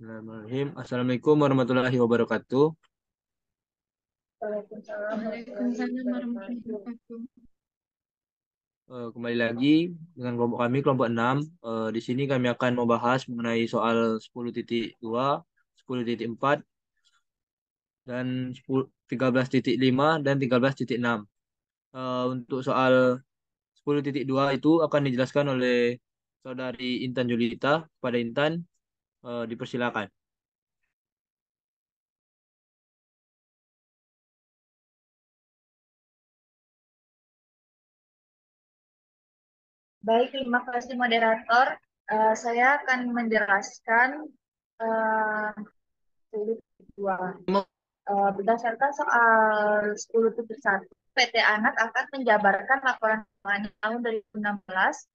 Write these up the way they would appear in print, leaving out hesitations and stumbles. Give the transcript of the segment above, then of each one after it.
Bismillahirrahmanirrahim. Assalamualaikum warahmatullahi wabarakatuh. Waalaikumsalam warahmatullahi Waalaikumsalam warahmatullahi wabarakatuh. wabarakatuh. Kembali lagi dengan kelompok kami, kelompok 6. Di sini kami akan membahas mengenai soal 10.2, 10.4, dan 13.5 dan 13.6. Untuk soal 10.2 itu akan dijelaskan oleh Saudari Intan Julita. Kepada Intan, dipersilakan. Baik, terima kasih moderator. Saya akan menjelaskan uh, sudut dua. Berdasarkan soal 10.1, PT Anak akan menjabarkan laporan keuangan tahun 2016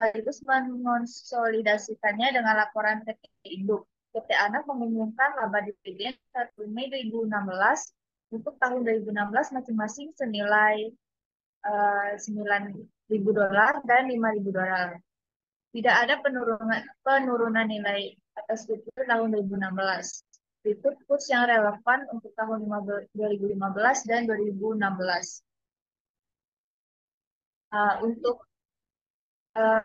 sekaligus mengonsolidasikannya dengan laporan PT Induk. PT Anak mengumumkan laba dividen 1 Mei 2016 untuk tahun 2016 masing-masing senilai $9.000 dan $5.000. Tidak ada penurunan nilai atas fitur tahun 2016. Fitur kurs yang relevan untuk tahun 2015 dan 2016. Untuk uh,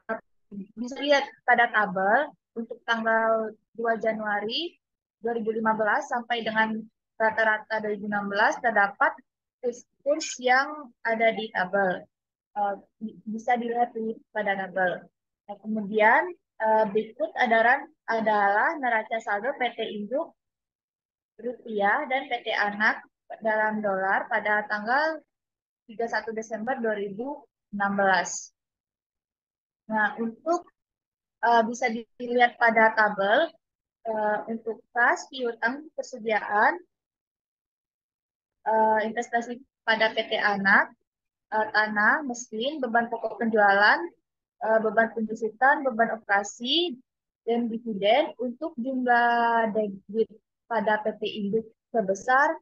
bisa lihat pada tabel untuk tanggal 2 Januari 2015 sampai dengan rata-rata 2016 terdapat kurs yang ada di tabel. Bisa dilihat pada tabel. Nah, kemudian berikut adalah neraca saldo PT Induk rupiah dan PT Anak dalam dolar pada tanggal 31 Desember 2016. Nah, untuk bisa dilihat pada tabel untuk kas piutang persediaan investasi pada PT Anak, tanah, mesin, beban pokok penjualan, beban penjusitan, beban operasi, dan dividen untuk jumlah debit pada PT Induk sebesar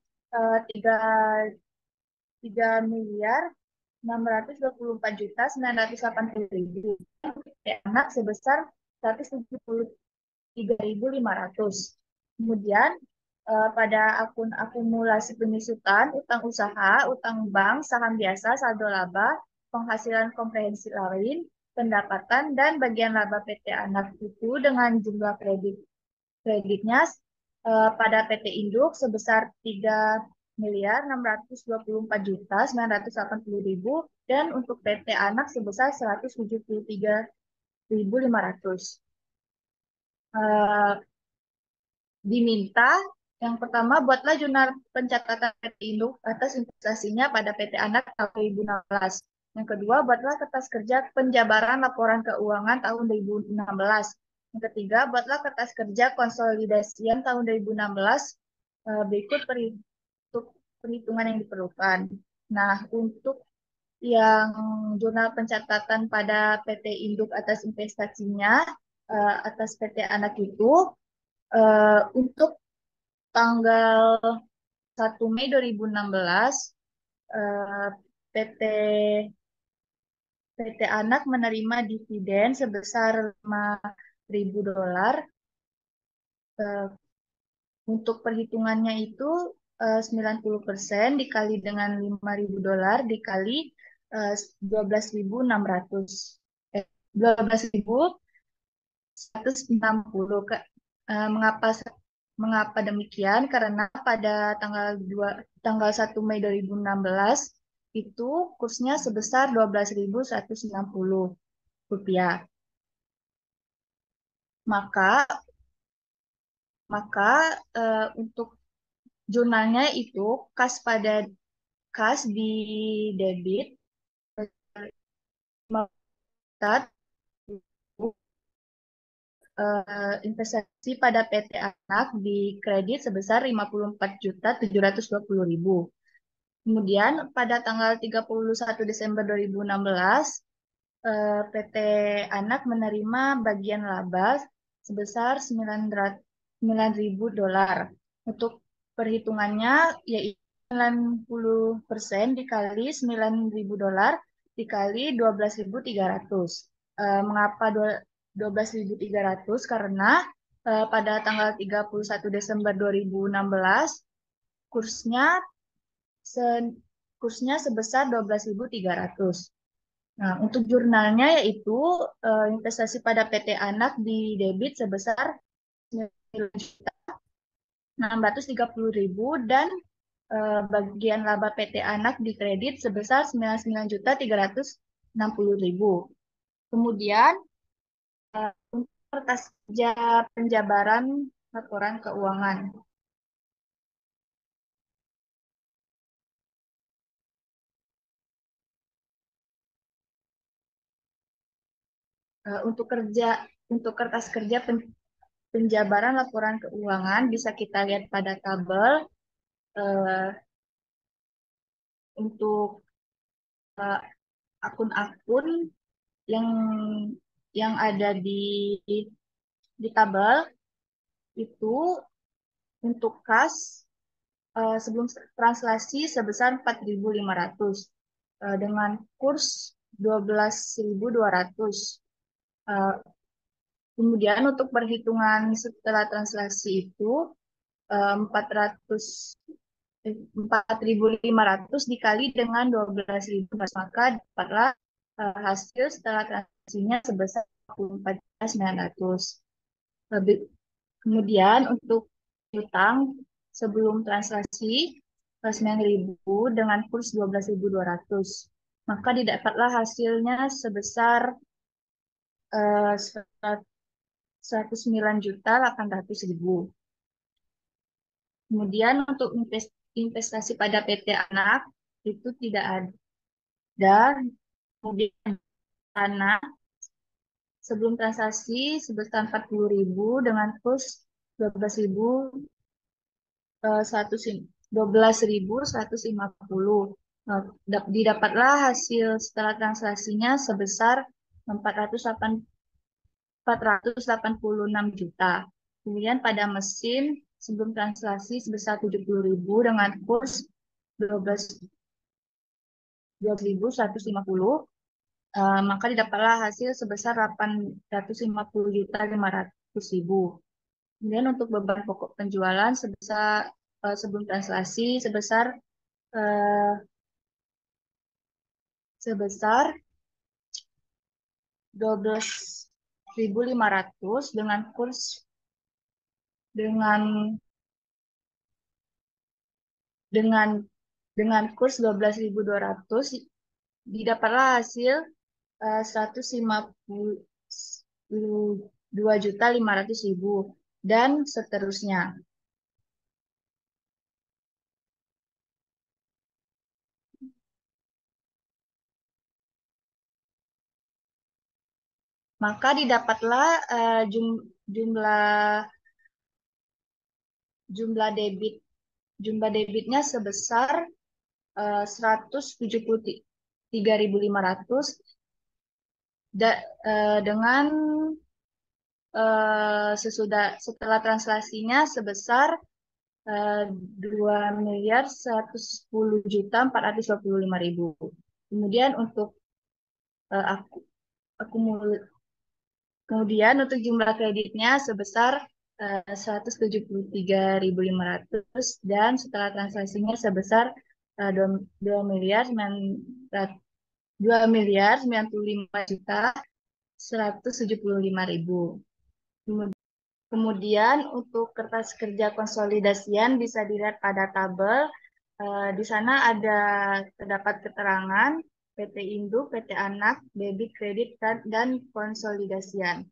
3.624.980.000. PT Anak sebesar 173.500. Kemudian pada akun akumulasi penyusutan, utang usaha, utang bank, saham biasa, saldo laba, penghasilan komprehensi lain, pendapatan, dan bagian laba PT Anak itu dengan jumlah kreditnya pada PT Induk sebesar 3.624.980.000 dan untuk PT Anak sebesar 173.500. Diminta yang pertama, buatlah jurnal pencatatan PT Induk atas investasinya pada PT Anak tahun 2016. Yang kedua, buatlah kertas kerja penjabaran laporan keuangan tahun 2016. Yang ketiga, buatlah kertas kerja konsolidasian tahun 2016. Berikut perhitungan yang diperlukan. Nah, untuk yang jurnal pencatatan pada PT Induk atas investasinya, atas PT Anak itu, untuk tanggal 1 Mei 2016, eh, PT PT Anak menerima dividen sebesar $5.000. Eh, Untuk perhitungannya itu 90% dikali dengan $5.000 dikali 12.600. 12.160. Mengapa mengapa demikian? Karena pada tanggal 1 Mei 2016 itu kursnya sebesar 12.160 rupiah. Maka maka untuk jurnalnya itu kas di debit investasi pada PT Anak di kredit sebesar 54.720.000. Kemudian pada tanggal 31 Desember 2016, PT Anak menerima bagian laba sebesar $9.000. Untuk perhitungannya yaitu 90% dikali $9.000 dikali 12.300. Mengapa 12.300? Karena pada tanggal 31 Desember 2016 kursnya se kursnya sebesar 12.300. Nah, untuk jurnalnya yaitu investasi pada PT Anak di debit sebesar 9.630.000 dan bagian laba PT Anak di kredit sebesar 99.360.000. Kemudian untuk kertas kerja penjabaran laporan keuangan. Untuk kertas kerja penjabaran laporan keuangan bisa kita lihat pada tabel eh, untuk eh, akun-akun yang ada di tabel itu untuk kas sebelum translasi sebesar 4.500 dengan kurs 12.200. Eh, Kemudian untuk perhitungan setelah translasi itu 400 4.500 dikali dengan 12.000, maka dapatlah hasil setelah transaksinya sebesar 44.900. Kemudian untuk utang sebelum transaksi 9.000 dengan kurs 12.200, maka didapatlah hasilnya sebesar 109.800.000. Kemudian untuk investasi pada PT Anak itu tidak ada. Kemudian tanah sebelum transaksi sebesar 40.000 dengan kurs 12.000 12.150. Didapatlah hasil setelah transaksinya sebesar 486 juta. Kemudian pada mesin sebelum transaksi sebesar 70.000 dengan kurs 12.150, maka didapatlah hasil sebesar 850.500.000. Kemudian untuk beban pokok penjualan sebelum translasi eh, sebesar 12.500 dengan kurs dengan dengan dengan kurs 12.200, didapatlah hasil 152.500.000 dan seterusnya. Maka didapatlah jumlah jumlah debit jumlah debitnya sebesar 173.500 dengan setelah translasinya sebesar 2.110.425.000. Kemudian untuk aku kemudian untuk jumlah kreditnya sebesar 173.500 dan setelah transaksinya sebesar 2.095.175.175.000. Kemudian untuk kertas kerja konsolidasian bisa dilihat pada tabel. Di sana terdapat keterangan PT Induk, PT Anak, debit, kredit, dan konsolidasian.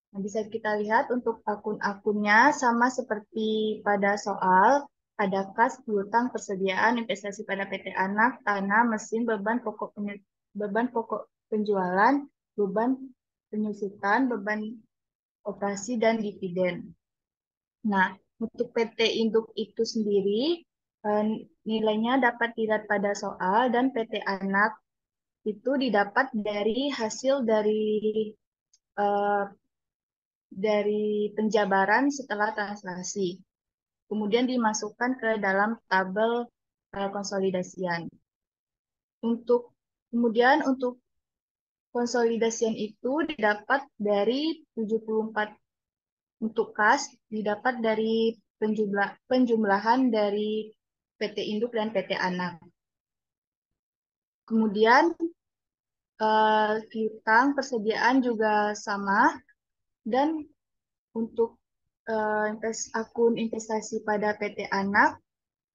Nah, bisa kita lihat untuk akun-akunnya sama seperti pada soal, ada kas, piutang, persediaan, investasi pada PT Anak, tanah, mesin, beban pokok penjualan, beban penyusutan, beban operasi, dan dividen. Nah, untuk PT Induk itu sendiri, eh, nilainya dapat dilihat pada soal, dan PT Anak itu didapat dari hasil eh, dari penjabaran setelah translasi. Kemudian dimasukkan ke dalam tabel konsolidasian. Kemudian untuk konsolidasian itu didapat dari 74 Untuk kas didapat dari penjumlahan dari PT induk dan PT anak. Kemudian piutang persediaan juga sama dan untuk akun investasi pada PT anak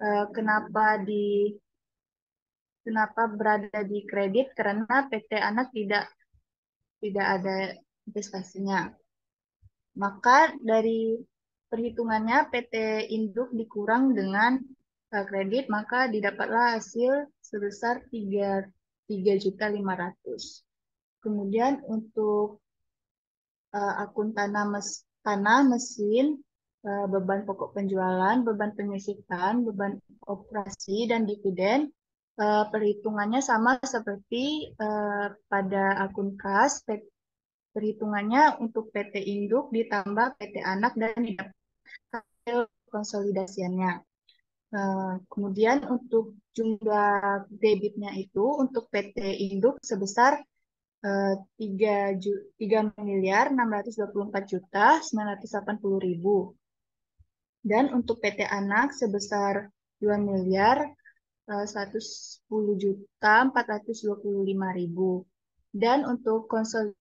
eh, kenapa di kenapa berada di kredit karena PT anak tidak ada investasinya. Maka dari perhitungannya PT induk dikurang dengan kredit, maka didapatlah hasil sebesar 3.500.000. Kemudian untuk akun tanah, mesin, beban pokok penjualan, beban penyusutan, beban operasi, dan dividen, perhitungannya sama seperti pada akun kas. Perhitungannya untuk PT induk ditambah PT anak dan didapat hasil konsolidasiannya. Kemudian untuk jumlah debitnya itu untuk PT induk sebesar 3.624.980.000 dan untuk PT anak sebesar 2.110.425.000 dan untuk konsolidasi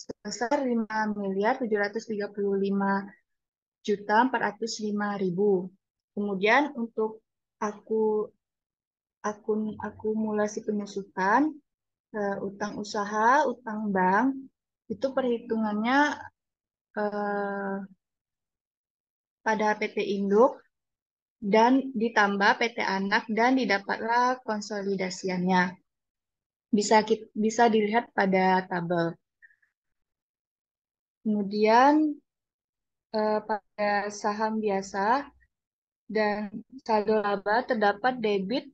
sebesar 5.735.405.000. Kemudian untuk aku akun akumulasi penyusutan, utang usaha, utang bank, itu perhitungannya eh, pada PT induk dan ditambah PT anak dan didapatlah konsolidasiannya. Bisa dilihat pada tabel. Kemudian pada saham biasa dan saldo laba terdapat debit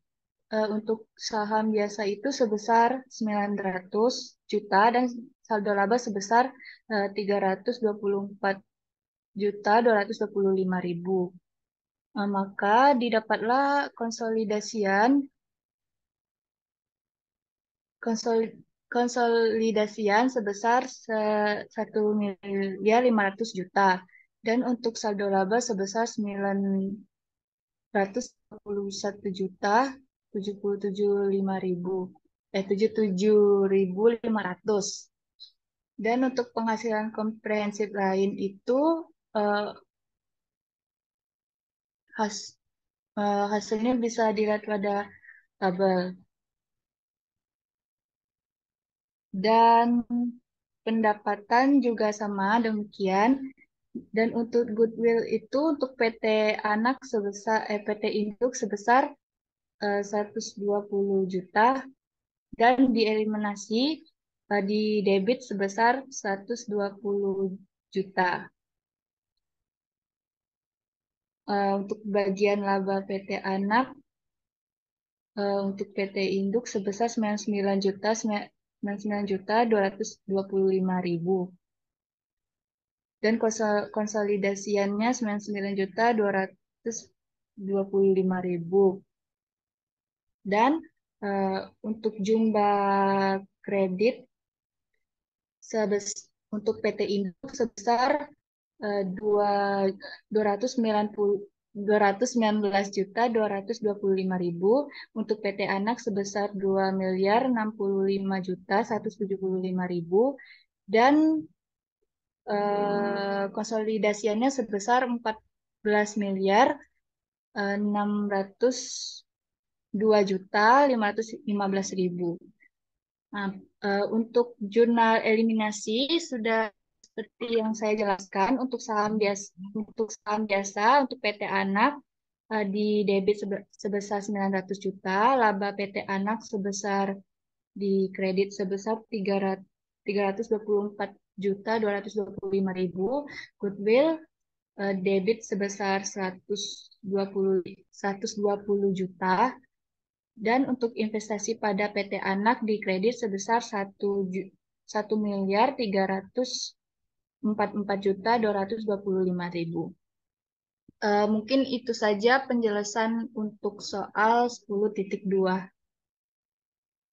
untuk saham biasa itu sebesar 900 juta dan saldo laba sebesar 324.225.000. Maka didapatlah konsol- konsolidasian sebesar 1.500.000.000 dan untuk saldo laba sebesar 941.077.500 dan untuk penghasilan komprehensif lain itu eh, has, hasilnya bisa dilihat pada tabel. Dan pendapatan juga sama demikian. Dan untuk goodwill itu untuk PT anak sebesar PT induk sebesar 120 juta dan dieliminasi di debit sebesar 120 juta. Untuk bagian laba PT anak untuk PT induk sebesar 99.225.000 dan konsolidasiannya 99.225.000 dan untuk jumlah kredit untuk PT induk sebesar dua 219.225.000 untuk PT anak sebesar 2.065.175.000 dan konsolidasiannya sebesar 14.602.515.000. Nah, untuk jurnal eliminasi sudah seperti yang saya jelaskan untuk saham biasa untuk PT Anak di debit sebesar 900 juta, laba PT Anak sebesar di kredit sebesar 324.225.000, goodwill debit sebesar 120 juta dan untuk investasi pada PT Anak di kredit sebesar 1.344.225.000. Mungkin itu saja penjelasan untuk soal 10.2.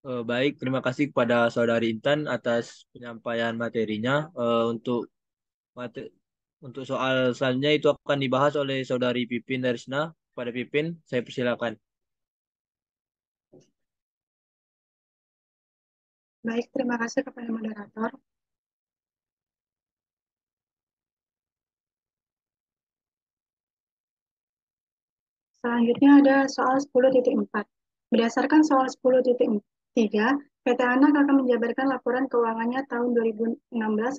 Baik, terima kasih kepada Saudari Intan atas penyampaian materinya. Untuk Mate- Untuk soal selanjutnya itu akan dibahas oleh Saudari Pipin Darisna. Pada Pipin, saya persilakan. Baik, terima kasih kepada moderator. Selanjutnya ada soal 10.4. Berdasarkan soal 10.3, PT Anak akan menjabarkan laporan keuangannya tahun 2016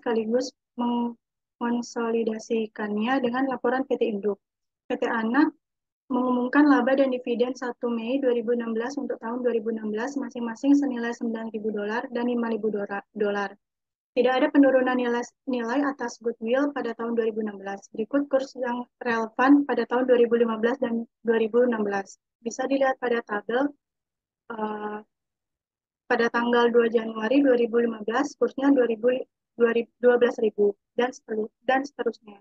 sekaligus mengkonsolidasikannya dengan laporan PT Induk. PT Anak mengumumkan laba dan dividen 1 Mei 2016 untuk tahun 2016 masing-masing senilai $9.000 dan $5.000. Tidak ada penurunan nilai atas goodwill pada tahun 2016. Berikut kurs yang relevan pada tahun 2015 dan 2016. Bisa dilihat pada tabel uh, pada tanggal 2 Januari 2015 kursnya 12.000 dan seterusnya.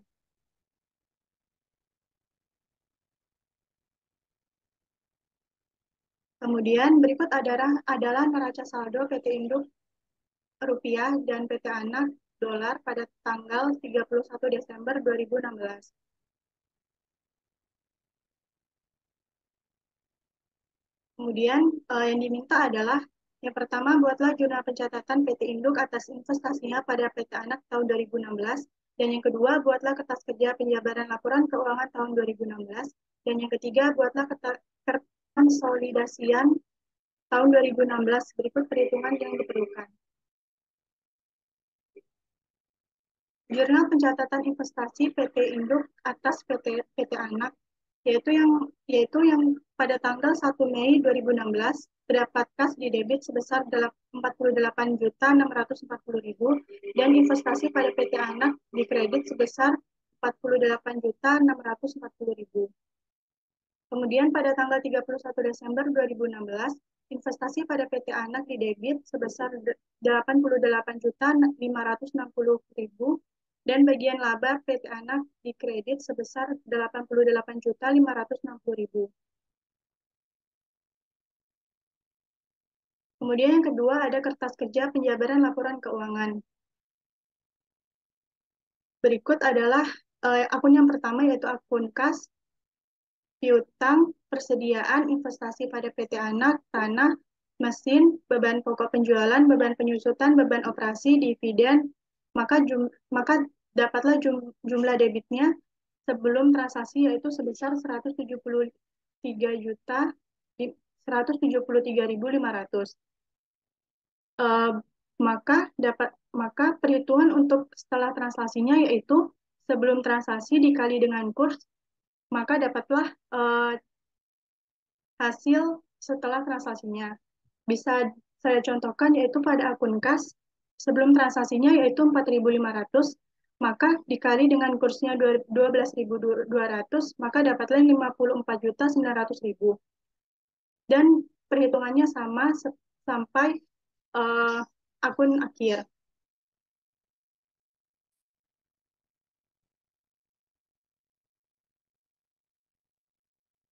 Kemudian berikut adalah neraca saldo PT Induk rupiah dan PT Anak dolar pada tanggal 31 Desember 2016. Kemudian yang diminta adalah yang pertama buatlah jurnal pencatatan PT Induk atas investasinya pada PT Anak tahun 2016 dan yang kedua buatlah kertas kerja penjabaran laporan keuangan tahun 2016 dan yang ketiga buatlah kertas konsolidasian tahun 2016 berikut perhitungan yang diperlukan. Jurnal pencatatan investasi PT Induk atas PT Anak yaitu yang pada tanggal 1 Mei 2016 terdapat kas di debit sebesar 48.640.000 dan investasi pada PT Anak di kredit sebesar 48.640.000. Kemudian pada tanggal 31 Desember 2016 investasi pada PT Anak di debit sebesar 88.560.000 dan bagian laba PT Anak di kredit sebesar 88.560.000. Kemudian yang kedua ada kertas kerja penjabaran laporan keuangan. Berikut adalah akun yang pertama yaitu akun kas, piutang, persediaan investasi pada PT Anak, tanah, mesin, beban pokok penjualan, beban penyusutan, beban operasi, dividen, maka dapatlah jumlah debitnya sebelum transaksi yaitu sebesar 173.500. Maka perhitungan untuk setelah transaksinya yaitu sebelum transaksi dikali dengan kurs, maka dapatlah hasil setelah transaksinya. Bisa saya contohkan yaitu pada akun kas sebelum transaksinya yaitu 4.500, maka dikali dengan kursnya 12.200, maka dapatlah 54.900.000. Dan perhitungannya sama sampai akun akhir.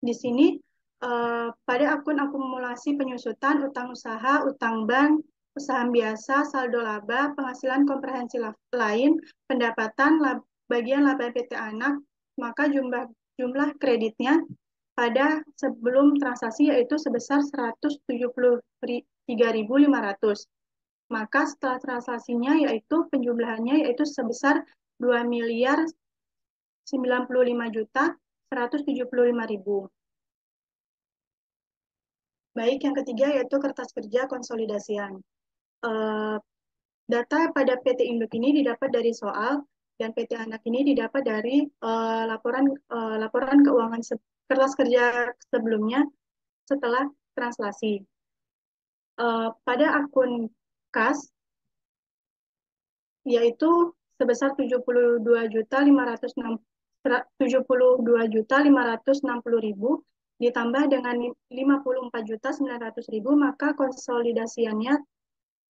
Di sini pada akun akumulasi penyusutan, utang usaha, utang bank, usaha biasa, saldo laba, penghasilan komprehensif lain, pendapatan, bagian laba PT Anak, maka jumlah kreditnya pada sebelum transaksi yaitu sebesar 173.500. Maka setelah transaksinya yaitu penjumlahannya yaitu sebesar 2.095.175.000. Baik, yang ketiga yaitu kertas kerja konsolidasian. Data pada PT Induk ini didapat dari soal dan PT Anak ini didapat dari laporan keuangan kertas kerja sebelumnya setelah translasi. Pada akun kas yaitu sebesar 72.560.000 ditambah dengan 54.900.000, maka konsolidasiannya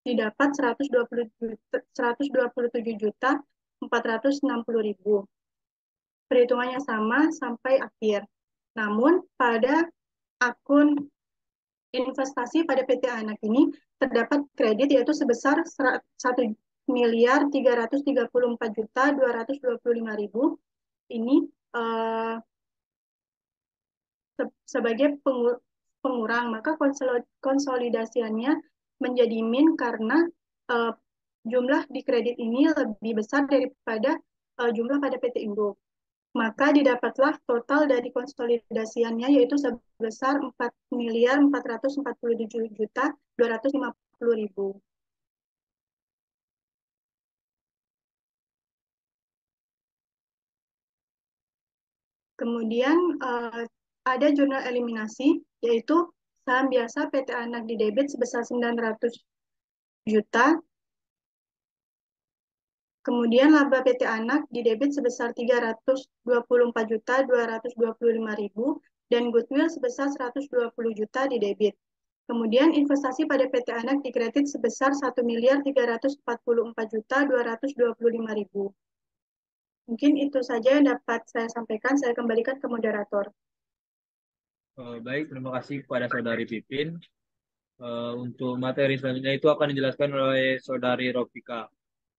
didapat 127.460.000. Perhitungannya sama sampai akhir. Namun pada akun investasi pada PT Anak ini terdapat kredit yaitu sebesar 4.334.225.000 ini sebagai pengurang, maka konsolidasiannya menjadi min karena jumlah di kredit ini lebih besar daripada jumlah pada PT Induk. Maka didapatlah total dari konsolidasiannya yaitu sebesar 4.447.250.000. Kemudian ada jurnal eliminasi, yaitu saham biasa PT Anak di debit sebesar 900 juta. Kemudian laba PT Anak di debit sebesar 324.225.000 dan goodwill sebesar 120 juta di debit. Kemudian investasi pada PT Anak di kredit sebesar 1.344.225.000. Mungkin itu saja yang dapat saya sampaikan. Saya kembalikan ke moderator. Baik, terima kasih kepada Saudari Pipin. Untuk materi selanjutnya itu akan dijelaskan oleh Saudari Ropika.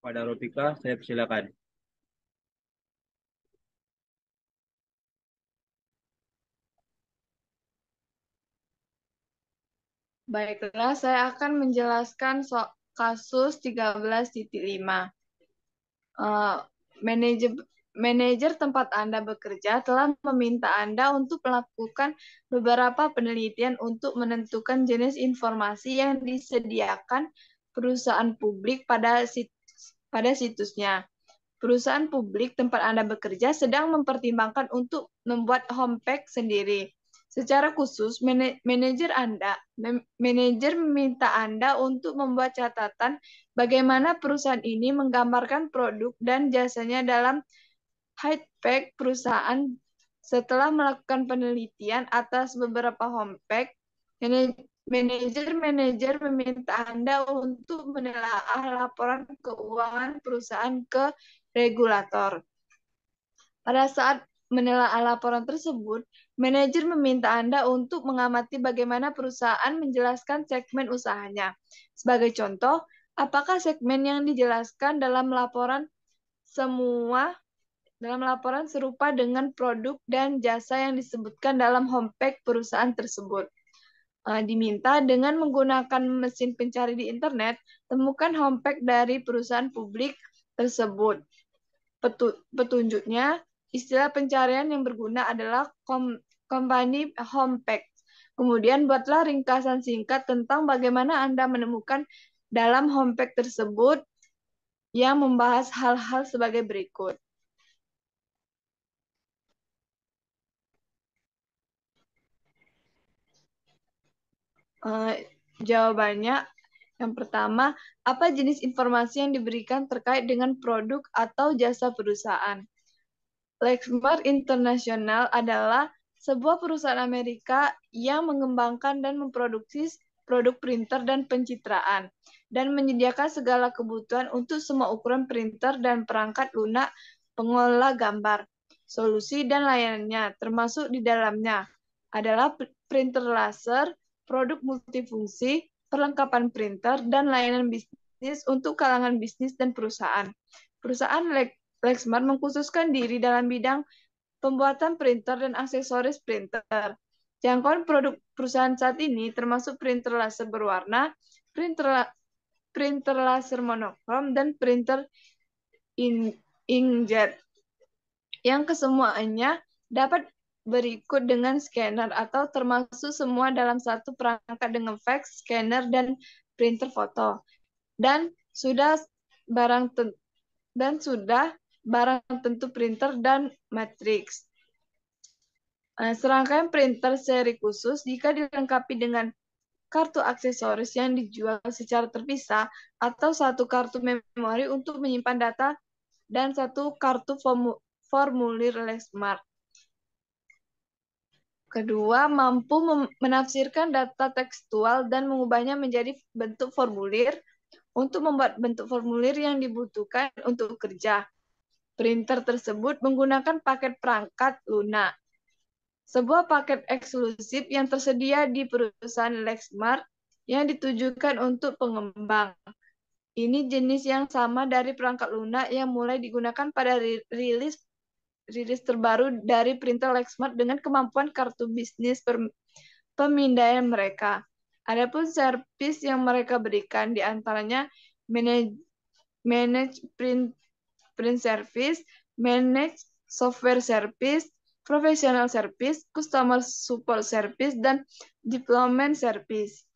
Pada Ropika, saya persilakan. Baiklah, saya akan menjelaskan kasus 13.5. Manajer tempat Anda bekerja telah meminta Anda untuk melakukan beberapa penelitian untuk menentukan jenis informasi yang disediakan perusahaan publik pada situsnya. Perusahaan publik tempat Anda bekerja sedang mempertimbangkan untuk membuat homepage sendiri. Secara khusus, manajer meminta Anda untuk membuat catatan bagaimana perusahaan ini menggambarkan produk dan jasanya dalam homepage perusahaan. Setelah melakukan penelitian atas beberapa homepage, manajer meminta Anda untuk menelaah laporan keuangan perusahaan ke regulator. Pada saat menelaah laporan tersebut, manajer meminta Anda untuk mengamati bagaimana perusahaan menjelaskan segmen usahanya. Sebagai contoh, apakah segmen yang dijelaskan dalam laporan serupa dengan produk dan jasa yang disebutkan dalam homepage perusahaan tersebut. Diminta dengan menggunakan mesin pencari di internet, temukan homepage dari perusahaan publik tersebut. Petunjuknya, istilah pencarian yang berguna adalah company homepage. Kemudian buatlah ringkasan singkat tentang bagaimana Anda menemukan dalam homepage tersebut yang membahas hal-hal sebagai berikut. Jawabannya, yang pertama, apa jenis informasi yang diberikan terkait dengan produk atau jasa perusahaan? Lexmark International adalah sebuah perusahaan Amerika yang mengembangkan dan memproduksi produk printer dan pencitraan, dan menyediakan segala kebutuhan untuk semua ukuran printer dan perangkat lunak pengolah gambar, solusi, dan layanannya, termasuk di dalamnya adalah printer laser, produk multifungsi, perlengkapan printer, dan layanan bisnis untuk kalangan bisnis dan perusahaan. Perusahaan Lexmark mengkhususkan diri dalam bidang pembuatan printer dan aksesoris printer. Jangkauan produk perusahaan saat ini termasuk printer laser berwarna, printer laser monokrom, dan printer inkjet, yang kesemuanya dapat berikut dengan scanner atau termasuk semua dalam satu perangkat dengan fax, scanner, dan printer foto. Dan sudah barang tentu printer dan matriks. Serangkaian printer seri khusus jika dilengkapi dengan kartu aksesoris yang dijual secara terpisah atau satu kartu memori untuk menyimpan data dan satu kartu formulir Lexmark. Kedua, mampu menafsirkan data tekstual dan mengubahnya menjadi bentuk formulir. Untuk membuat bentuk formulir yang dibutuhkan untuk kerja, printer tersebut menggunakan paket perangkat lunak. Sebuah paket eksklusif yang tersedia di perusahaan Lexmark yang ditujukan untuk pengembang. Ini jenis yang sama dari perangkat lunak yang mulai digunakan pada rilis terbaru dari printer Lexmark dengan kemampuan kartu bisnis pemindaian mereka. Adapun servis yang mereka berikan di antaranya manage print service, manage software service, professional service, customer support service, dan deployment service.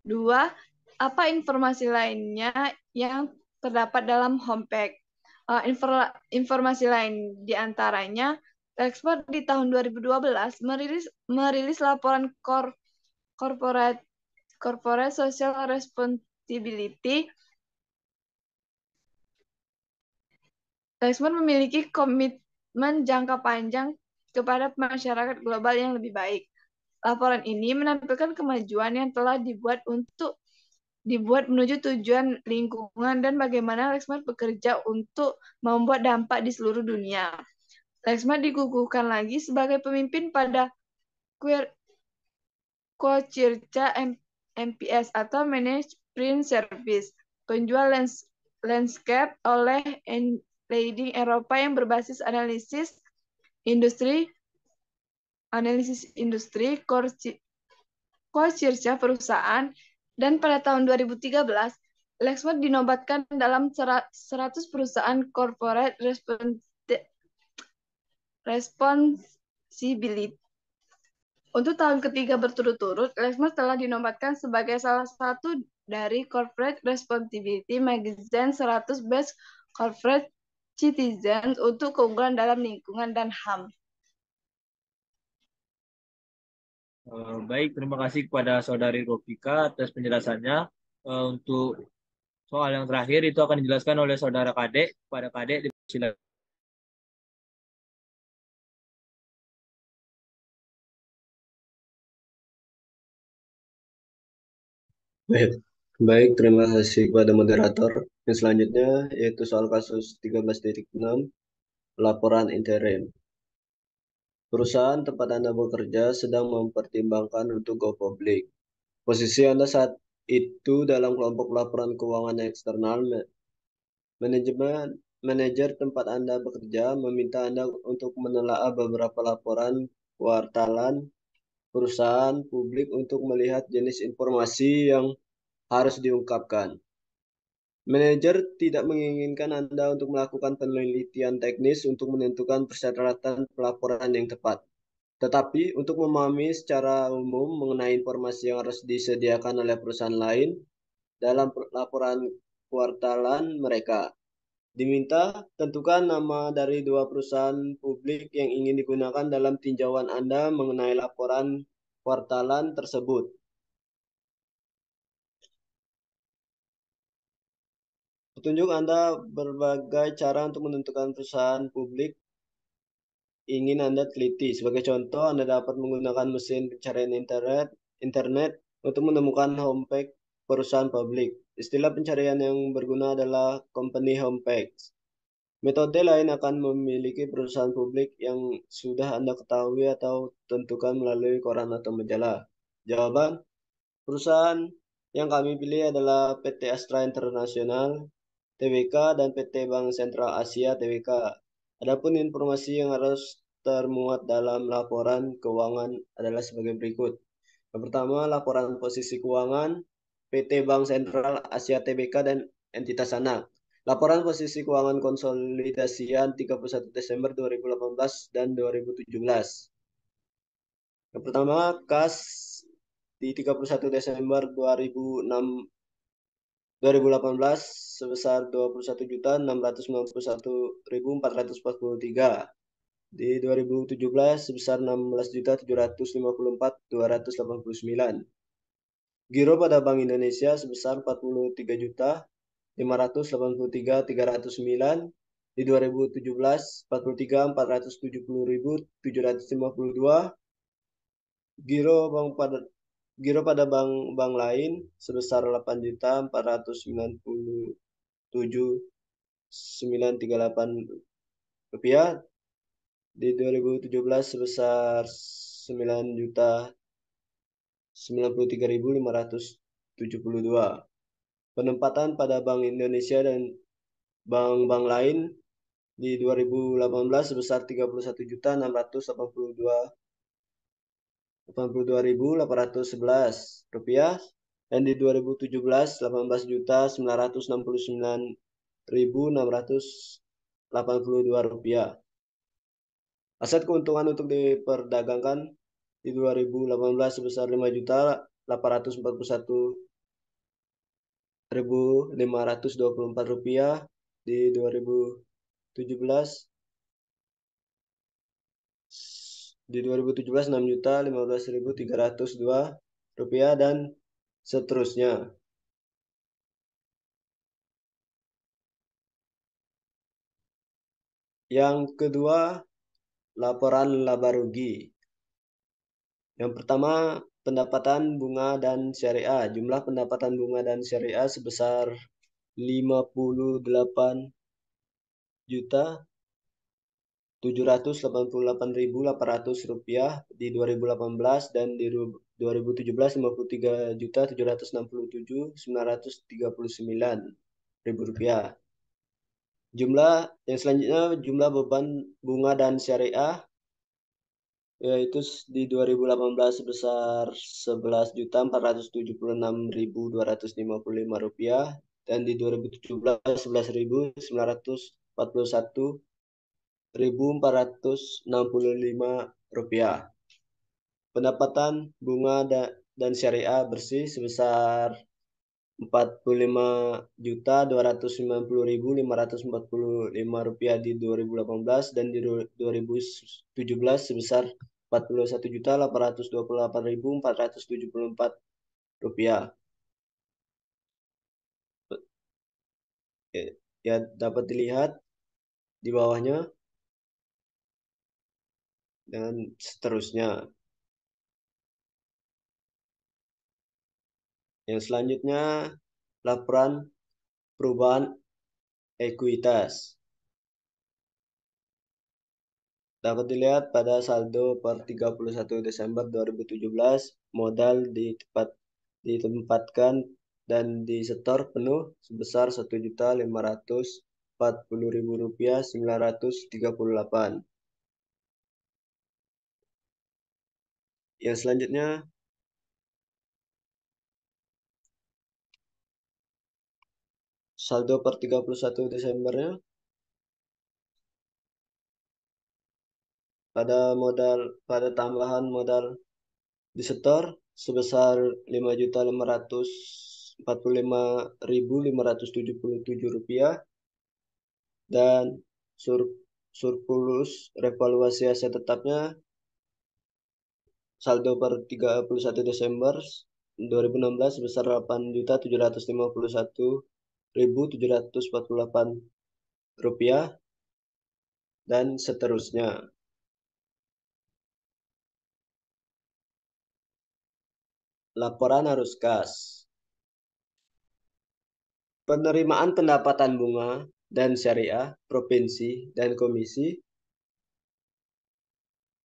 Dua, apa informasi lainnya yang terdapat dalam homepage? Informasi lain diantaranya, Lexmark di tahun 2012 merilis laporan corporate social responsibility. Lexmark memiliki komitmen jangka panjang kepada masyarakat global yang lebih baik. Laporan ini menampilkan kemajuan yang telah dibuat menuju tujuan lingkungan dan bagaimana Lexmark bekerja untuk membuat dampak di seluruh dunia. Lexmark dikukuhkan lagi sebagai pemimpin pada Quocirca MPS atau Managed Print Service, penjual landscape oleh leading Eropa yang berbasis analisis industri Quocirca perusahaan, dan pada tahun 2013 Lexmark dinobatkan dalam 100 perusahaan corporate responsibility. Untuk tahun ketiga berturut-turut, Lexmark telah dinobatkan sebagai salah satu dari Corporate Responsibility Magazine 100 Best Corporate Citizens untuk keunggulan dalam lingkungan dan HAM. Baik, terima kasih kepada Saudari Rofika atas penjelasannya. Untuk soal yang terakhir itu akan dijelaskan oleh Saudara Kadek. Kepada Kadek, silakan. Baik, baik, terima kasih kepada moderator. Yang selanjutnya yaitu soal kasus 13.6, laporan interim. Perusahaan tempat Anda bekerja sedang mempertimbangkan untuk go public. Posisi Anda saat itu dalam kelompok laporan keuangan eksternal. Manajer tempat Anda bekerja meminta Anda untuk menelaah beberapa laporan kuartalan perusahaan publik untuk melihat jenis informasi yang harus diungkapkan. Manajer tidak menginginkan Anda untuk melakukan penelitian teknis untuk menentukan persyaratan pelaporan yang tepat, tetapi untuk memahami secara umum mengenai informasi yang harus disediakan oleh perusahaan lain dalam laporan kuartalan mereka. Diminta tentukan nama dari 2 perusahaan publik yang ingin digunakan dalam tinjauan Anda mengenai laporan kuartalan tersebut. Petunjuk Anda berbagai cara untuk menentukan perusahaan publik ingin Anda teliti. Sebagai contoh, Anda dapat menggunakan mesin pencarian internet untuk menemukan homepage perusahaan publik. Istilah pencarian yang berguna adalah company homepage. Metode lain akan memiliki perusahaan publik yang sudah Anda ketahui atau tentukan melalui koran atau majalah. Jawaban, perusahaan yang kami pilih adalah PT Astra International, TBK, dan PT Bank Sentral Asia, TBK. Adapun informasi yang harus termuat dalam laporan keuangan adalah sebagai berikut. Yang pertama, laporan posisi keuangan PT Bank Sentral Asia, TBK, dan entitas anak. Laporan posisi keuangan konsolidasian 31 Desember 2018 dan 2017. Yang pertama, kas di 31 Desember 2018 sebesar 21.691.443. Di 2017 sebesar 16.754.289. Giro pada Bank Indonesia sebesar 43.583.309. Di 2017 43.470.752. Giro pada bank lain sebesar 8.497.938 rupiah. Di 2017 sebesar 9 juta 93.572. Penempatan pada Bank Indonesia dan bank-bank lain di 2018 sebesar 31.811 rupiah, dan di 2017 18.969.682 rupiah. Aset keuntungan untuk diperdagangkan di 2018 sebesar 5.841.524 rupiah, di 2017 6.015.302 rupiah, dan seterusnya. Yang kedua, laporan laba rugi. Yang pertama, pendapatan bunga dan syariah. Jumlah pendapatan bunga dan syariah sebesar 58.788.800 rupiah di 2018, dan di 2017 53.767.939 ribu rupiah. Jumlah yang selanjutnya, jumlah beban bunga dan syariah, yaitu di 2018 sebesar 11.476.255 rupiah, dan di 2017 11.941.465 rupiah. Pendapatan bunga dan syariah bersih sebesar 45.290.545 rupiah di 2018, dan di 2017 sebesar 41.828.474 rupiah. Ya, dapat dilihat di bawahnya, dan seterusnya. Yang selanjutnya, laporan perubahan ekuitas. Dapat dilihat pada saldo per 31 Desember 2017, modal ditempatkan dan disetor penuh sebesar Rp1.540.938. Yang selanjutnya, saldo per 31 Desembernya pada tambahan modal disetor sebesar Rp5.445.577, dan surplus revaluasi aset tetapnya saldo per 31 Desember 2016 sebesar Rp8.751.748, dan seterusnya. Laporan arus kas. Penerimaan pendapatan bunga dan syariah provinsi dan komisi.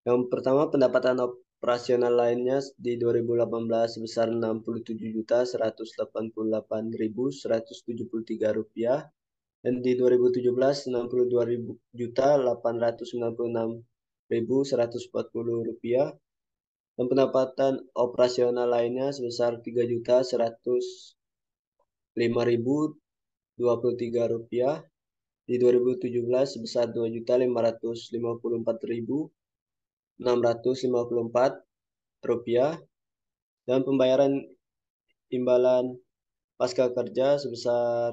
Yang pertama, pendapatan operasional lainnya di 2018 sebesar Rp67.188.173 dan di 2017 Rp62.896.140, dan pendapatan operasional lainnya sebesar Rp3.105.023 di 2017 sebesar Rp2.554.654, dan pembayaran imbalan pasca kerja sebesar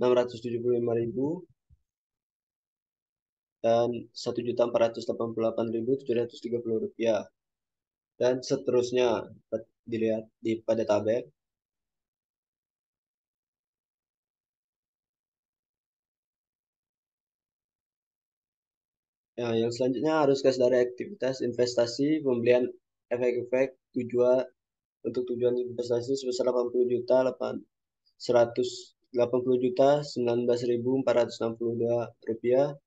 Rp675.000 dan Rp1.488.730, dan seterusnya. Dilihat pada tabel. Ya, yang selanjutnya, arus kas dari aktivitas investasi pembelian efek-efek untuk tujuan investasi sebesar Rp80.180.019.462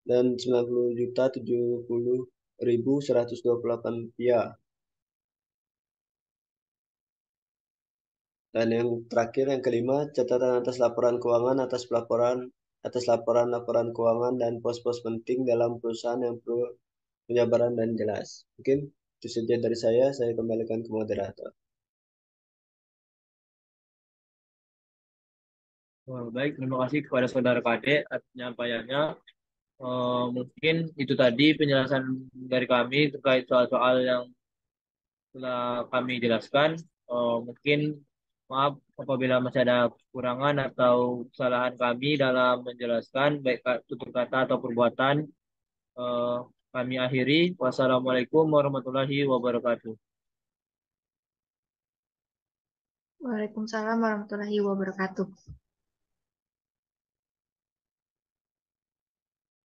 dan Rp90.070.000 Rupiah. Dan yang terakhir, yang kelima, catatan atas laporan keuangan atas laporan keuangan dan pos-pos penting dalam perusahaan yang perlu penyabaran dan jelas. Mungkin itu saja dari saya kembalikan ke moderator. Baik, terima kasih kepada saudara Kade atas penyampaiannya. Mungkin itu tadi penjelasan dari kami terkait soal-soal yang telah kami jelaskan. Mungkin maaf apabila masih ada kekurangan atau kesalahan kami dalam menjelaskan baik tutur kata atau perbuatan. Eh, Kami akhiri. Wassalamualaikum warahmatullahi wabarakatuh. Waalaikumsalam warahmatullahi wabarakatuh.